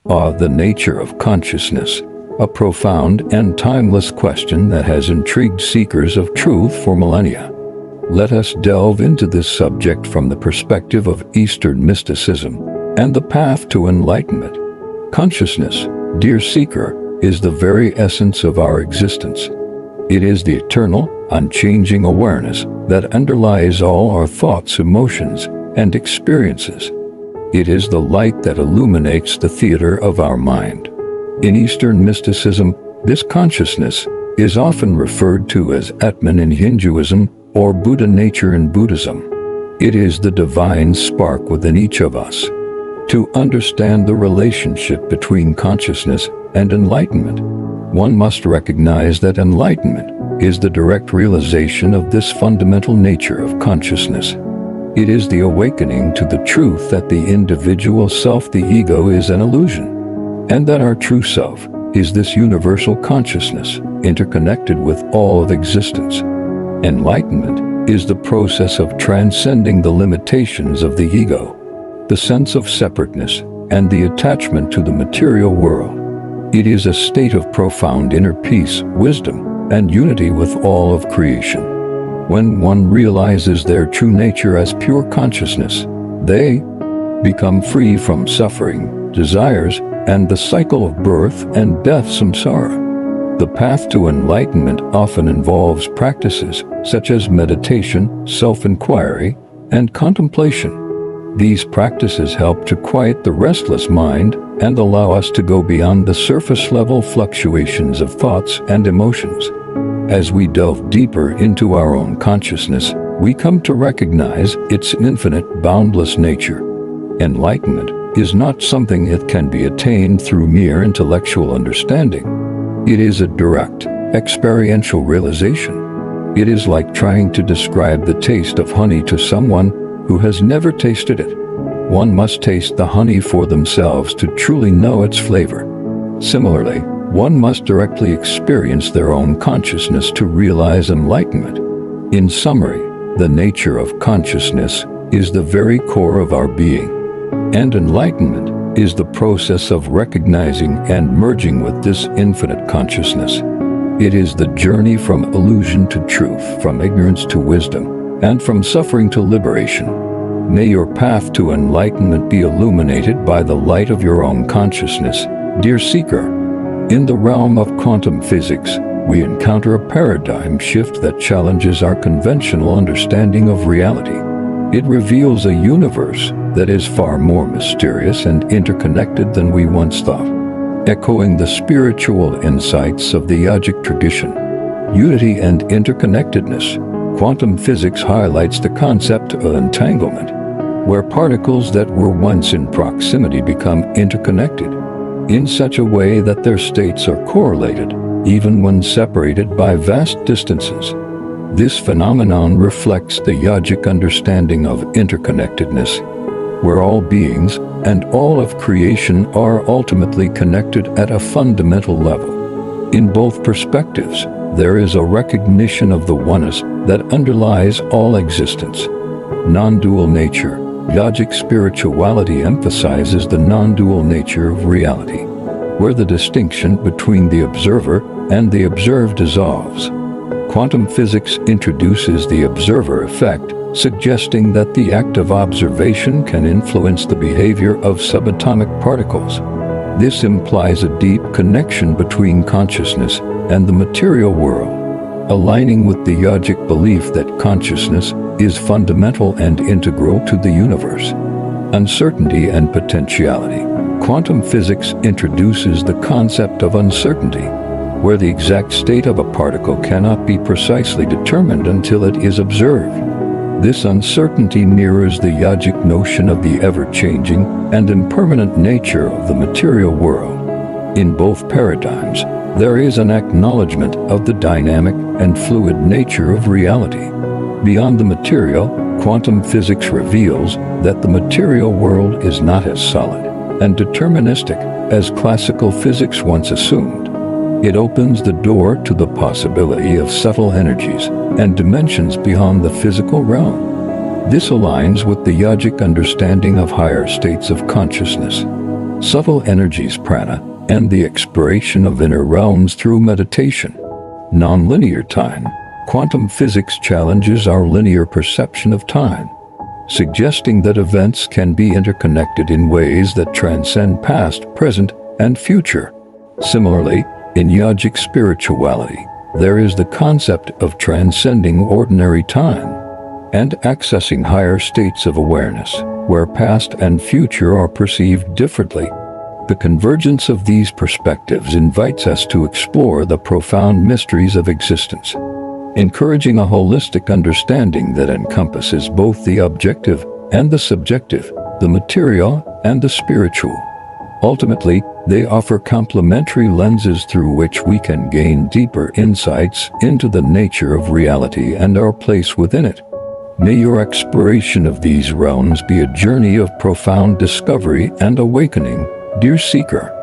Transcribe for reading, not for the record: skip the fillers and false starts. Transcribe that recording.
The nature of consciousness, a profound and timeless question that has intrigued seekers of truth for millennia. Let us delve into this subject from the perspective of Eastern mysticism and the path to enlightenment. Consciousness, dear seeker, is the very essence of our existence. It is the eternal, unchanging awareness that underlies all our thoughts, emotions, and experiences. It is the light that illuminates the theater of our mind. In Eastern mysticism, this consciousness is often referred to as Atman in Hinduism or Buddha nature in Buddhism. It is the divine spark within each of us. To understand the relationship between consciousness and enlightenment, one must recognize that enlightenment is the direct realization of this fundamental nature of consciousness. It is the awakening to the truth that the individual self, the ego, is an illusion, and that our true self is this universal consciousness interconnected with all of existence. Enlightenment is the process of transcending the limitations of the ego, the sense of separateness, and the attachment to the material world. It is a state of profound inner peace, wisdom, and unity with all of creation. When one realizes their true nature as pure consciousness, they become free from suffering, desires, and the cycle of birth and death samsara. The path to enlightenment often involves practices such as meditation, self-inquiry, and contemplation. These practices help to quiet the restless mind and allow us to go beyond the surface-level fluctuations of thoughts and emotions. As we delve deeper into our own consciousness, we come to recognize its infinite, boundless nature. Enlightenment is not something that can be attained through mere intellectual understanding. It is a direct, experiential realization. It is like trying to describe the taste of honey to someone who has never tasted it. One must taste the honey for themselves to truly know its flavor. Similarly, one must directly experience their own consciousness to realize enlightenment. In summary, the nature of consciousness is the very core of our being, and enlightenment is the process of recognizing and merging with this infinite consciousness. It is the journey from illusion to truth, from ignorance to wisdom, and from suffering to liberation. May your path to enlightenment be illuminated by the light of your own consciousness, dear seeker. In the realm of quantum physics, we encounter a paradigm shift that challenges our conventional understanding of reality. It reveals a universe that is far more mysterious and interconnected than we once thought. Echoing the spiritual insights of the yogic tradition, unity and interconnectedness, quantum physics highlights the concept of entanglement, where particles that were once in proximity become interconnected in such a way that their states are correlated, even when separated by vast distances. This phenomenon reflects the yogic understanding of interconnectedness, where all beings and all of creation are ultimately connected at a fundamental level. In both perspectives, there is a recognition of the oneness that underlies all existence. Non-dual nature. Yogic spirituality emphasizes the non-dual nature of reality, where the distinction between the observer and the observed dissolves. Quantum physics introduces the observer effect, suggesting that the act of observation can influence the behavior of subatomic particles. This implies a deep connection between consciousness and the material world, aligning with the yogic belief that consciousness is fundamental and integral to the universe. Uncertainty and potentiality. Quantum physics introduces the concept of uncertainty, where the exact state of a particle cannot be precisely determined until it is observed. This uncertainty mirrors the yogic notion of the ever-changing and impermanent nature of the material world. In both paradigms, there is an acknowledgement of the dynamic and fluid nature of reality. Beyond the material, quantum physics reveals that the material world is not as solid and deterministic as classical physics once assumed. It opens the door to the possibility of subtle energies and dimensions beyond the physical realm. This aligns with the yogic understanding of higher states of consciousness. subtle energies prana, and the exploration of inner realms through meditation. Nonlinear time. Quantum physics challenges our linear perception of time, suggesting that events can be interconnected in ways that transcend past, present, and future. Similarly, in yogic spirituality, there is the concept of transcending ordinary time and accessing higher states of awareness, where past and future are perceived differently. The convergence of these perspectives invites us to explore the profound mysteries of existence, encouraging a holistic understanding that encompasses both the objective and the subjective, the material and the spiritual. Ultimately, they offer complementary lenses through which we can gain deeper insights into the nature of reality and our place within it. May your exploration of these realms be a journey of profound discovery and awakening, dear seeker.